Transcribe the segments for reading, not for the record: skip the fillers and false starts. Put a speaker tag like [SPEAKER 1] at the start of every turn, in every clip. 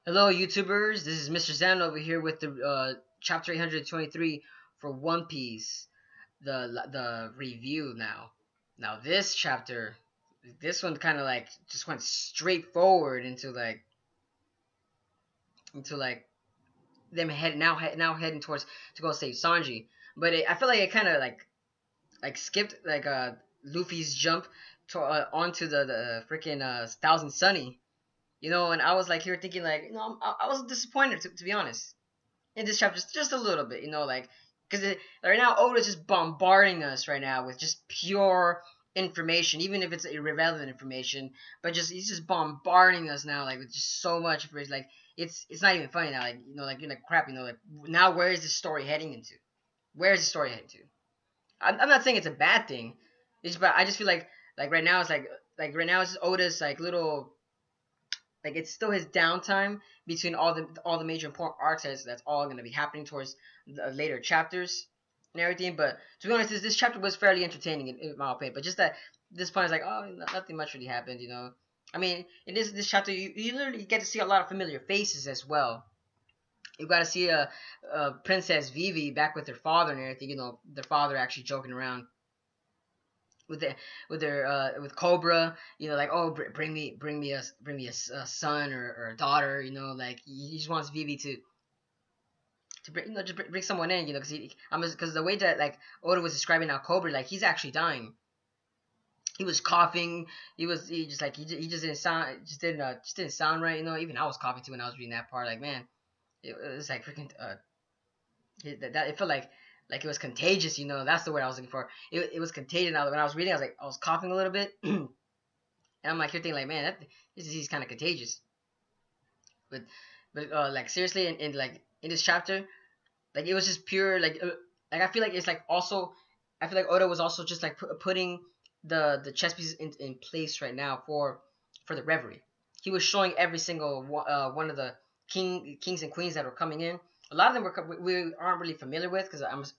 [SPEAKER 1] Hello, YouTubers. This is Mr. Zen over here with the chapter 823 for One Piece, the review now. Now this chapter, this one kind of like just went straight forward into like them now heading towards to go save Sanji. But I feel like it kind of like skipped Luffy's jump onto the freaking Thousand Sunny. And I was like here thinking like I was disappointed to be honest in this chapter just a little bit, like because right now Oda's just bombarding us right now with just pure information, even if it's irrelevant information. But just he's just bombarding us now, like with just so much information. Like it's not even funny now. Like like you're like crap. Like now where is this story heading into? Where is the story heading to? I'm not saying it's a bad thing. But I just feel like right now it's like right now it's just Oda's like little like it's still his downtime between all the major important arcs that's all going to be happening towards the later chapters and everything. But to be honest, this chapter was fairly entertaining in my opinion. But just that this point is like, oh, nothing much really happened. I mean, in this chapter, you literally get to see a lot of familiar faces as well. You got to see Princess Vivi back with her father and everything. Their father actually joking around with the with Cobra, like, oh, bring me a son or a daughter, like he just wants Vivi to bring, just bring someone in, because the way that like Oda was describing now Cobra, like he's actually dying. He was coughing. He just didn't sound, just didn't sound right. Even I was coughing too when I was reading that part. Like, man, it was like freaking it felt like it was contagious. That's the word I was looking for. It was contagious. Now when I was reading, I was coughing a little bit, and I'm like, you're thinking like, man, this disease is kind of contagious. But like seriously, in like in this chapter, like it was just pure like I feel like it's like also I feel like Oda was also just like putting the chess pieces in place right now for the Reverie. He was showing every single one of the kings and queens that were coming in. A lot of them we aren't really familiar with because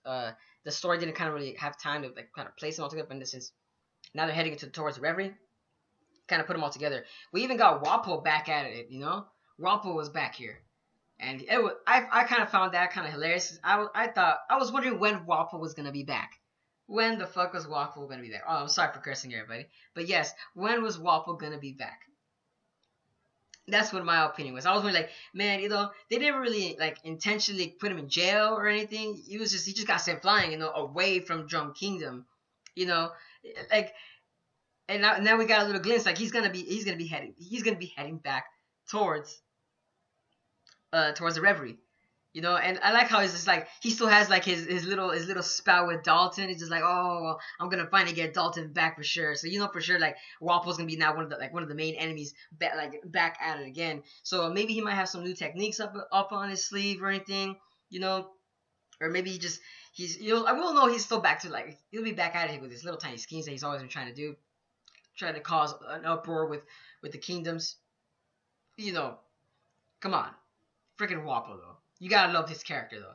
[SPEAKER 1] the story didn't kind of really have time to like kind of place them all together. But since now they're heading towards the Reverie, kind of put them all together. We even got Wappo back at it. Wappo was back here. And I kind of found that kind of hilarious. I thought I was wondering when Wappo was gonna be back. When the fuck was Wappo gonna be there? Oh, I'm sorry for cursing everybody, but yes, when was Wappo gonna be back? That's what my opinion was. I was wondering, like, man, they never really like intentionally put him in jail or anything. He just got sent flying, away from Drum Kingdom, you know, like, and now we got a little glimpse, like he's gonna be heading back towards towards the Reverie. And I like how it's just like he still has like his little spout with Dalton. He's just like, oh, well, I'm gonna finally get Dalton back for sure. So for sure like Wappo's gonna be now one of the main enemies back at it again. So maybe he might have some new techniques up on his sleeve or anything, or maybe I will know he's still back to like he'll be back at it with his little tiny schemes that he's always been trying to do, trying to cause an uproar with the kingdoms. You know, Come on, freaking Wappo though. You gotta love his character though.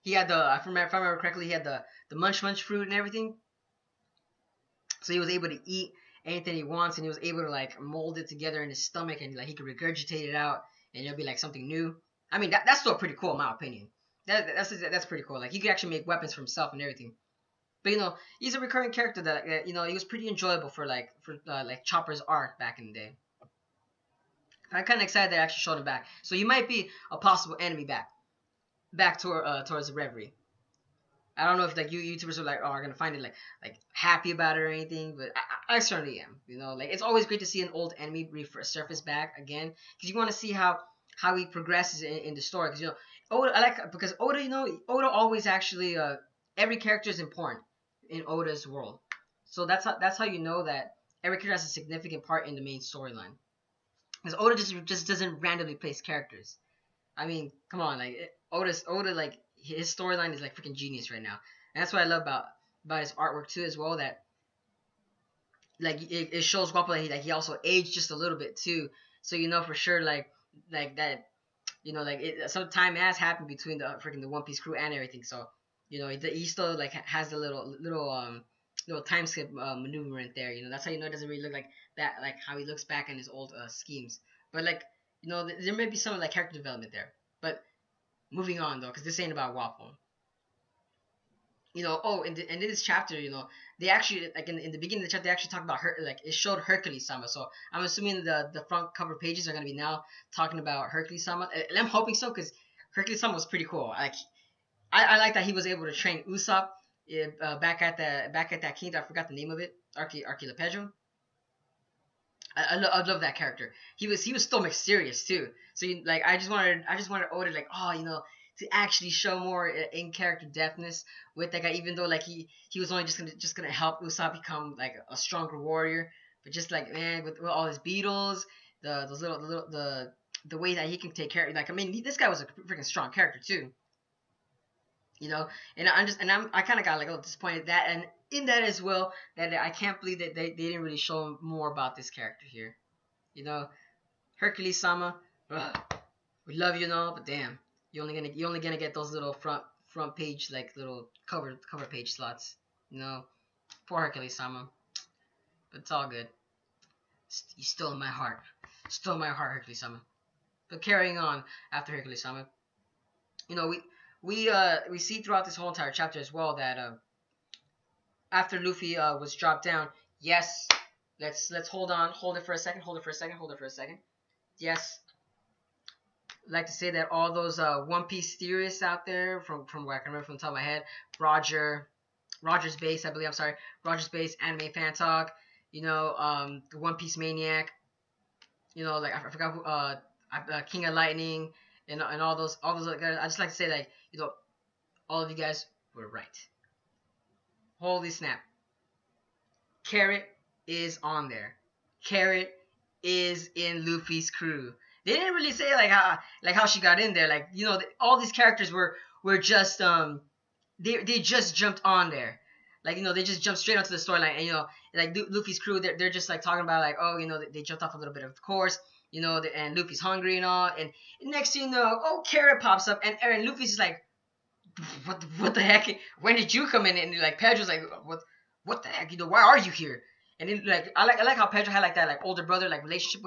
[SPEAKER 1] He had if I remember correctly, he had the munch munch fruit and everything. So he was able to eat anything he wants, and he was able to like mold it together in his stomach, and like he could regurgitate it out, and it'll be like something new. I mean, that's still pretty cool in my opinion. That's pretty cool. Like he could actually make weapons for himself and everything. But he's a recurring character that he was pretty enjoyable for like Chopper's arc back in the day. I'm kind of excited they actually showed him back. So he might be a possible enemy back towards the Reverie. I don't know if like you YouTubers are gonna find it like happy about it or anything, but I certainly am. Like it's always great to see an old enemy resurface back again because you want to see how he progresses in the story. Because Oda, because Oda, Oda always actually every character is important in Oda's world. So that's how you know that every character has a significant part in the main storyline. Because Oda just doesn't randomly place characters. I mean, come on, like Oda, like his storyline is like freaking genius right now, and that's what I love about his artwork too, as well. That like it shows Guapo that he also aged just a little bit too, so for sure like that, like some time has happened between the One Piece crew and everything. So he still like has the little time skip maneuver in there. That's how it doesn't really look like that, like how he looks back in his old schemes. But like You know, there may be some like character development there. But moving on though, because this ain't about Waffle. You know, oh, in this chapter, you know, they actually like in the beginning of the chapter, they actually talk about her, like it showed Hercules Sama. So I'm assuming the front cover pages are gonna be now talking about Hercules Sama, and I'm hoping so because Hercules Sama was pretty cool. Like I like that he was able to train Usopp back at that kingdom. I forgot the name of it, Archilepedro. I love that character. He was still mysterious too. So you, like I just wanted Oda like, oh, you know, to actually show more in character depthness with that guy, even though like he was only just gonna help Usopp become like a stronger warrior. But just like, man, with all his beetles, those little the way that he can take care of, like, I mean, this guy was a freaking strong character too. You know, and I kind of got like a little disappointed that, and in that as well, that I can't believe that they didn't really show more about this character here. You know, Hercules Sama, we love you and all, but damn, you're only gonna get those little front page, like little cover page slots. You know, poor Hercules Sama, but it's all good. You still in my heart, Hercules Sama. But carrying on after Hercules Sama, you know, we see throughout this whole entire chapter as well that after Luffy was dropped down, yes, let's hold it for a second. Yes, I'd like to say that all those One Piece theorists out there, from what I can remember from the top of my head, Roger's Base, I believe. I'm sorry, Roger's Base, Anime Fan Talk. You know, the One Piece Maniac. You know, like I forgot who, King of Lightning, and all those guys. I just like to say, like, you know, all of you guys were right. Holy snap! Carrot is on there. Carrot is in Luffy's crew. They didn't really say like how she got in there. Like, you know, all these characters were just they just jumped on there. Like, you know, they just jumped straight onto the storyline, and you know, like Luffy's crew, they're just like talking about like, oh, you know, they jumped off a little bit of course, you know, and Luffy's hungry and all, and next thing you know, oh, Carrot pops up, and Luffy's just like, what the heck? When did you come in? And like Pedro's like, what the heck? You know, why are you here? And then like I like how Pedro had like that like older brother like relationship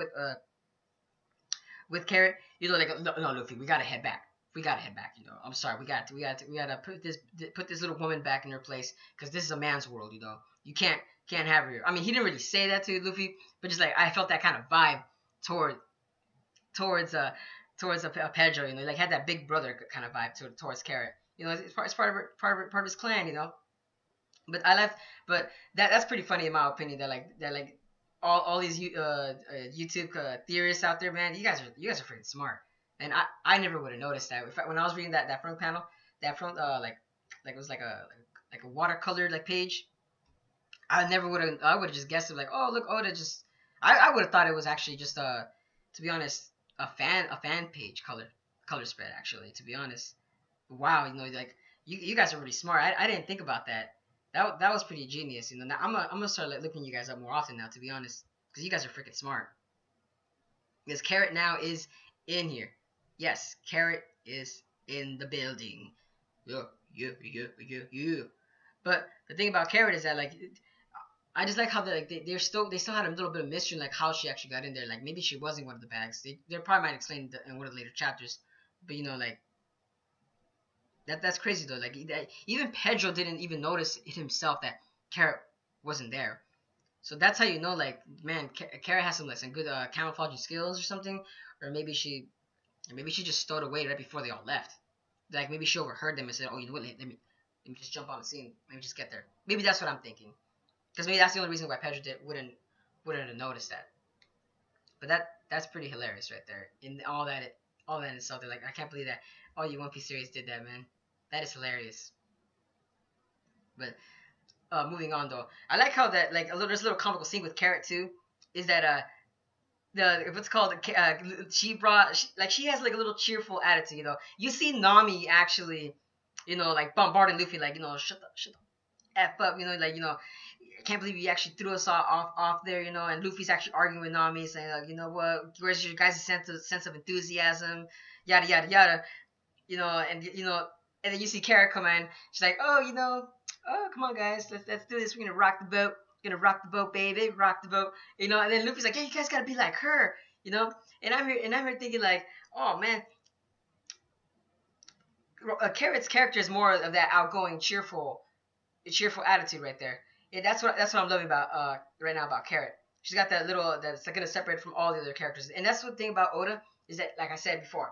[SPEAKER 1] with Carrot. You know, like, no, Luffy, we gotta head back. You know, I'm sorry, we gotta put this little woman back in her place, because this is a man's world. You know, you can't have her here. I mean, he didn't really say that to Luffy, but just like I felt that kind of vibe towards Pedro. You know, like had that big brother kind of vibe towards Carrot. You know, it's part of his clan. You know, but that's pretty funny in my opinion. That all these YouTube theorists out there, man, you guys are freaking smart. And I never would have noticed that. In fact, when I was reading that front panel, that front like it was like a watercolored like page, I would have just guessed it like, oh, look, Oda just I would have thought it was actually just to be honest, a fan page color spread, actually, to be honest. Wow, you know, like you guys are really smart. I didn't think about that. That was pretty genius. You know, now I'm gonna start like looking you guys up more often now, to be honest, because you guys are freaking smart. Because Carrot now is in here. Yes, Carrot is in the building. Yeah. But the thing about Carrot is that like I just like how they still had a little bit of mystery, like how she actually got in there. Like maybe she wasn't one of the bags. They probably might explain in one of the later chapters. But you know, like that's crazy though. Like even Pedro didn't even notice it himself that Carrot wasn't there. So that's how you know, like, man, Carrot has some good camouflaging skills or something, or maybe she just stowed away right before they all left. Like maybe she overheard them and said, "Oh, you know what? Let me just jump on the scene. Let me just get there." Maybe that's what I'm thinking, because maybe that's the only reason why Pedro wouldn't have noticed that. But that's pretty hilarious right there. In all that in itself, like I can't believe that all you One Piece series did that, man. That is hilarious. But moving on though, I like how that like there's a little comical scene with Carrot too. Is that what's called she has like a little cheerful attitude. You know, you see Nami actually, you know, like bombarding Luffy, like, you know, shut the f up. You know, like, you know, I can't believe you actually threw us off there. You know, and Luffy's actually arguing with Nami, saying like, you know what, where's your guys' sense of enthusiasm, yada yada yada. You know, and you know. And then you see Carrot come in. She's like, oh, you know, oh, come on, guys, let's do this. We're gonna rock the boat. Baby, rock the boat. You know. And then Luffy's like, hey, you guys gotta be like her. you know. And I'm here thinking like, oh man, Carrot's character is more of that outgoing, cheerful attitude right there. And that's what I'm loving about right now about Carrot. She's got that little that's like gonna separate from all the other characters. And that's the thing about Oda is that, like I said before,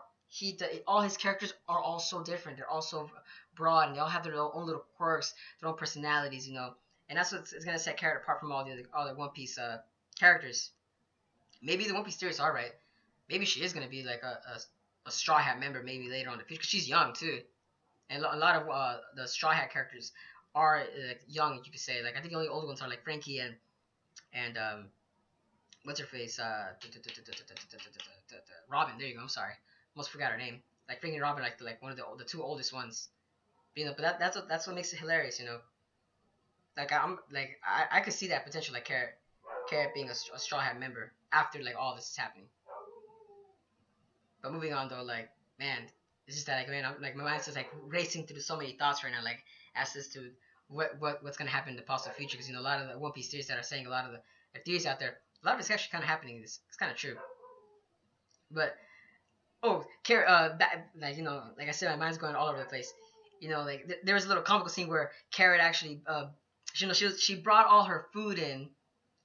[SPEAKER 1] all his characters are all so different. They're all so broad, and they all have their own little quirks, their own personalities, you know. And that's what's gonna set Carrot apart from all the One Piece characters. Maybe the One Piece theories are right. Maybe she is gonna be like a Straw Hat member maybe later on in the future, because she's young too. And a lot of the Straw Hat characters are young, you could say. Like I think the only older ones are like Frankie and what's her face? Robin. There you go. I'm sorry, almost forgot her name. Like Frankie and Robin, like one of the two oldest ones. But, you know, but that's what makes it hilarious, you know. Like I could see that potential, like Carrot being a Straw Hat member after like all this is happening. But moving on though, like man, it's just that like man, I'm, like my mind's just like racing through so many thoughts right now, like as to what's gonna happen in the possible future. Because you know a lot of the One Piece theories that are saying a lot of the theories out there, a lot of it's actually kind of happening. It's kind of true. But like you know, like I said, my mind's going all over the place. You know, like there was a little comical scene where Carrot actually, she brought all her food in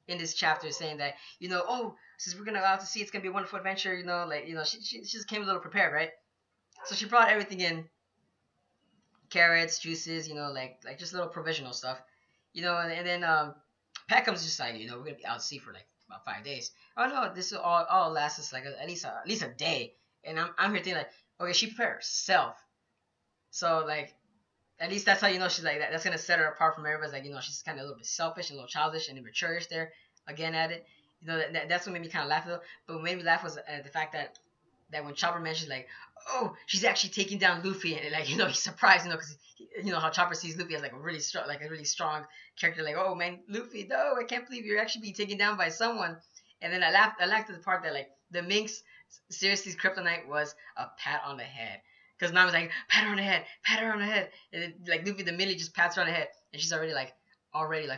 [SPEAKER 1] this chapter, saying that you know, oh, since we're gonna go out to sea, it's gonna be a wonderful adventure. You know, like you know, she just came a little prepared, right? So she brought everything in, carrots, juices, you know, like just little provisional stuff, you know, and then Pat comes just like, you know, we're gonna be out at sea for like about 5 days. Oh no, this will all last us like at least a day. And I'm here thinking like, okay, she prepared herself, so like at least that's how you know she's like that. That's gonna set her apart from everybody. Like you know, she's kind of a little bit selfish and a little childish and immaturish there again at it. You know, that's what made me kind of laugh though. But what made me laugh was the fact that when Chopper mentioned like, oh, she's actually taking down Luffy, and like you know he's surprised, you know, because you know how Chopper sees Luffy as like a really strong character, like oh man, Luffy, no, I can't believe you're actually being taken down by someone. And then I laughed at the part that like the Minx seriously kryptonite was a pat on the head, because Nami's like pat her on the head, pat her on the head, and then like Luffy the minute just pats her on the head, and she's already like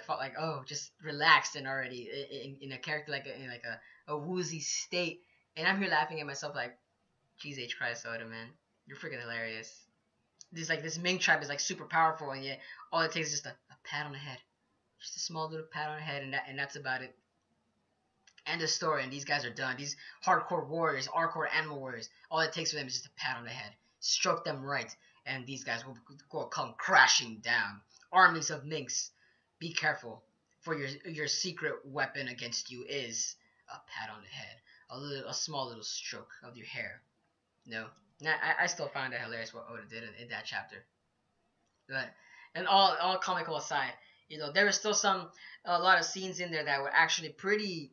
[SPEAKER 1] felt like oh just relaxed and already in a character like in like a woozy state. And I'm here laughing at myself like, jeez H Christ, Oda, man, you're freaking hilarious. This Ming tribe is like super powerful, and yet all it takes is just a pat on the head, just a small little pat on the head, and that's about it. End of story, and these guys are done. These hardcore warriors, hardcore animal warriors, all it takes for them is just a pat on the head, stroke them right, and these guys will come crashing down. Armies of minks, be careful, for your secret weapon against you is a pat on the head, a small little stroke of your hair. No, now I still find that hilarious what Oda did in that chapter. But and all comical aside, you know there were still a lot of scenes in there that were actually pretty.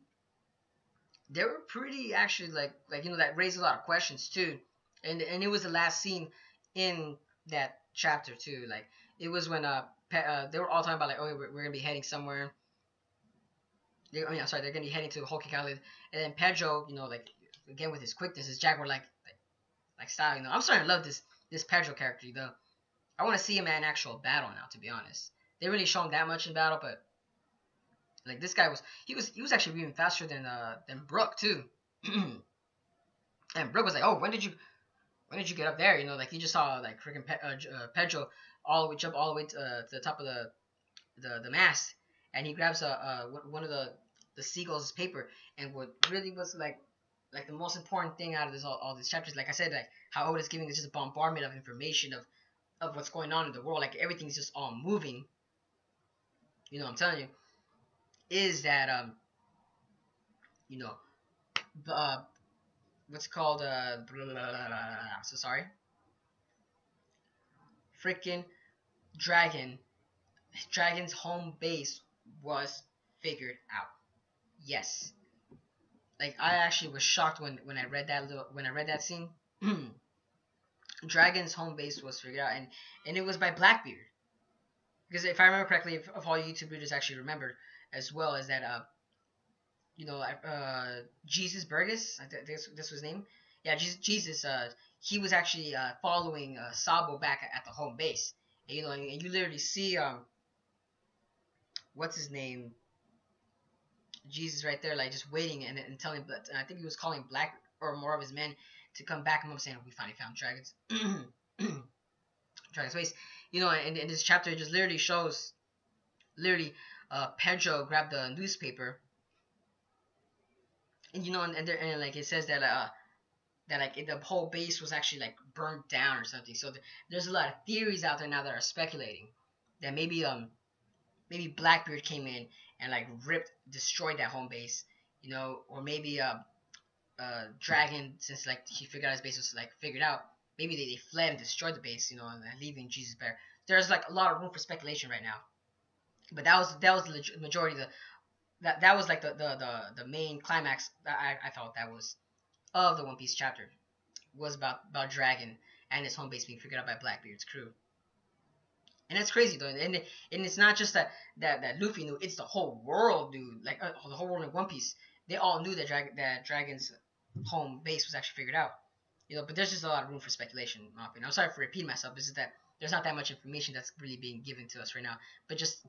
[SPEAKER 1] They were pretty actually like you know that raised a lot of questions too, and it was the last scene in that chapter too. Like it was when they were all talking about like oh we're gonna be heading somewhere. They're gonna be heading to Whole Cake Island, and then Pedro, you know, like again with his quickness, his Jaguar like style, you know. I'm starting to love this Pedro character, you know. I want to see him in actual battle now, to be honest. They really show him that much in battle, but like this guy was actually moving faster than Brook too. And Brook was like, oh, when did you get up there? You know, like he just saw like freaking Pedro jump all the way to the top of the mast, and he grabs one of the seagull's paper, and what really was like the most important thing out of this all these chapters, like I said, like how Oda's giving us just a bombardment of information of what's going on in the world, like everything's just all moving. You know, I'm telling you, is that you know, what's called I'm so sorry, freaking Dragon's home base was figured out. Yes. Like I actually was shocked when I read that scene. Dragon's home base was figured out, and it was by Blackbeard. Because if I remember correctly, if all YouTube readers actually remembered as well, is that you know Jesus Burgess, I think this was his name. Yeah, Jesus. He was actually following Sabo back at the home base. And, you know, and you literally see what's his name? Jesus right there, like just waiting and telling, but I think he was calling Black or more of his men to come back. And I'm saying, we finally found dragons, dragon's waste. You know, and in this chapter, it just literally shows, literally, Pedro grabbed the newspaper, and you know, and like it says that like the whole base was actually like burnt down or something. So there's a lot of theories out there now that are speculating that maybe Blackbeard came in and like destroyed that home base, you know, or maybe Dragon, since like he figured out his base was like figured out, maybe they fled and destroyed the base, you know, and leaving Jesus there. There's like a lot of room for speculation right now, but that was the majority of that was like the main climax that I felt that was of the One Piece chapter, was about Dragon and his home base being figured out by Blackbeard's crew. And that's crazy though, and it's not just that Luffy knew; it's the whole world knew. Like the whole world in One Piece, they all knew that Dragon's home base was actually figured out. You know, but there's just a lot of room for speculation, in my opinion. I'm sorry for repeating myself. It's just that there's not that much information that's really being given to us right now. But just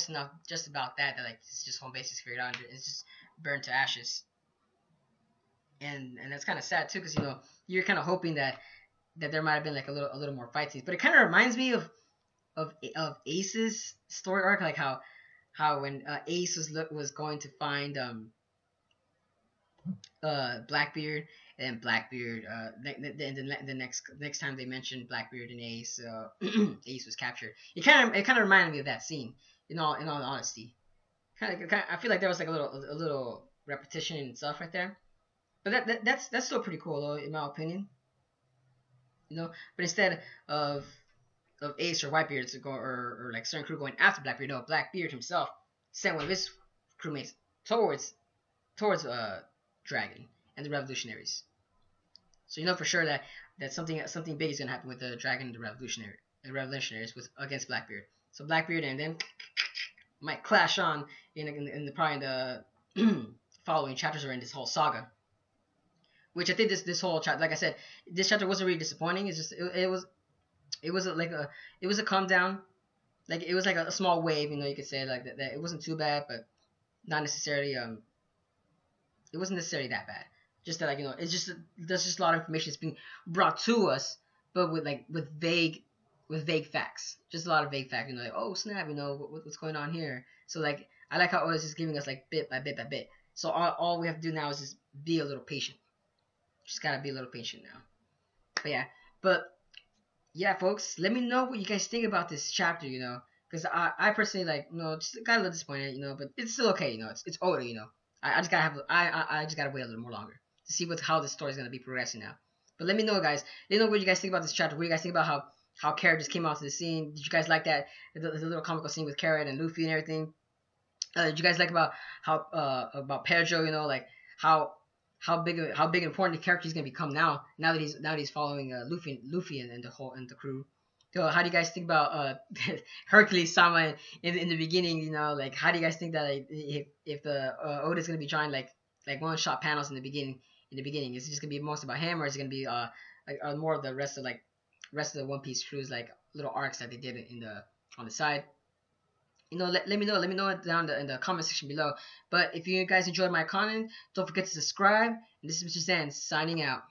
[SPEAKER 1] enough, just about that like it's just home base is figured out, and it's just burned to ashes. And that's kind of sad too, because you know you're kind of hoping that there might have been like a little more fight scenes. But it kind of reminds me of Ace's story arc, like how when Ace was going to find Blackbeard, and Blackbeard the next time they mentioned Blackbeard and Ace, Ace was captured. It kind of reminded me of that scene. In all honesty, I feel like there was like a little repetition and stuff right there. But that's still pretty cool though, in my opinion. You know, but instead of Ace or Whitebeard to go, or like certain crew going after Blackbeard, no, Blackbeard himself sent one of his crewmates towards Dragon and the Revolutionaries. So you know for sure that something big is gonna happen with the Dragon and the Revolutionaries against Blackbeard. So Blackbeard and them might clash on in the probably the following chapters or in this whole saga. Which I think this whole chapter, like I said, this chapter wasn't really disappointing. It's just it was a calm down, like it was like a small wave, you know, you could say like that. It wasn't too bad, but not necessarily it wasn't necessarily that bad. Just that, like, you know, it's just there's just a lot of information that's being brought to us, but with vague facts, just a lot of vague facts, you know, like, oh snap, you know, what's going on here. So like I like how it was just giving us like bit by bit by bit. So all we have to do now is just be a little patient. Just gotta be a little patient now. But yeah, folks, let me know what you guys think about this chapter, you know, because I personally, like, you know, just got a little disappointed, you know, but it's still okay, you know, it's older, you know. I just gotta wait a little more longer to see how the story's gonna be progressing now. But let me know, guys. Let me know what you guys think about this chapter. What do you guys think about how Carrot just came out to the scene? Did you guys like that the little comical scene with Carrot and Luffy and everything? Did you guys like about about Pedro? You know, like how big and important the character he's gonna become now that he's following Luffy and the crew. So how do you guys think about Hercules Sama in the beginning? You know, like how do you guys think that, like, if the Oda's gonna be drawing like one shot panels in the beginning? Is it just gonna be most about him, or is it gonna be like more of the rest of the One Piece crews, like little arcs that they did on the side? You know, let me know it down in the comment section below. But if you guys enjoyed my content, don't forget to subscribe. And this is Mr. Zen signing out.